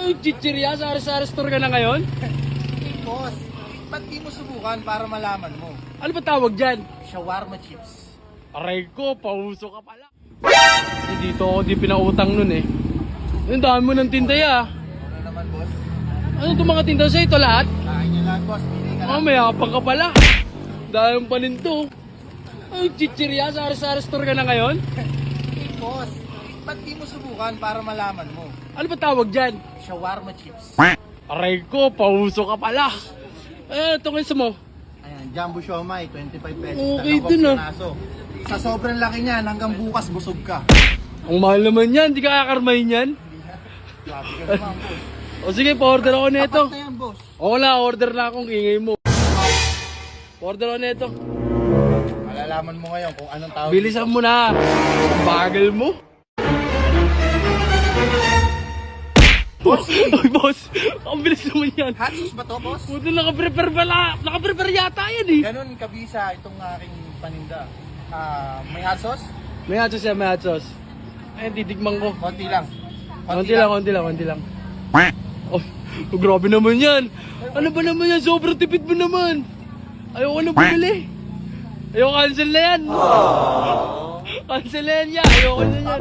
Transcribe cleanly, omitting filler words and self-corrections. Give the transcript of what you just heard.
Ay, chichirya, sa store ka na ngayon? Hey boss, ba't di mo subukan para malaman mo? Ano ba tawag dyan? Shawarma chips. Aray ko, pauso ka pala. Dito ako di pinautang nun eh. Ang dami mo ng tinday ah. Ano naman boss? Ano itong mga tindaw sa ito lahat? Kain nyo lang boss, pili ka lang. May apang ka pala. Dahil pa nito. Ay, chichirya, sa store ka na ngayon? Hey boss, ba't di mo subukan para malaman mo? Ano ba tawag dyan? Shawarma chips. Aray ko, pauso ka pala. Ito gusto mo. Ayan, jumbo siomay, 25 pesos. Okay Dalawang dun, ah. piraso. Sa sobrang laki niyan, hanggang bukas busog ka. Ang mahal naman yan, di ka kakarmahin yan. Grabe ka naman boss. O sige, pa-order ako nito. Tapat na yan boss. O wala, order na akong ingay mo. Pa-order ako nito. Malalaman mo ngayon kung anong tawag. Bilisan mo na. Ang bagal mo. Boss, Ay, boss. Ang bilis naman yan. hot sauce ba to boss? Buti nakaprepare pala. Nakaprepare yata yan eh. Ganun kabisa itong aking paninda. May hot sauce? May hot sauce yan, may hot sauce. Ayun, titikman ko. Konti lang. Konti lang. Oh, grabe naman yan. Ano ba naman yan? Sobrang tipid mo naman. Ayoko na bumili. Ayoko, cancel na yan. Cancel na yan. Ayoko na yan.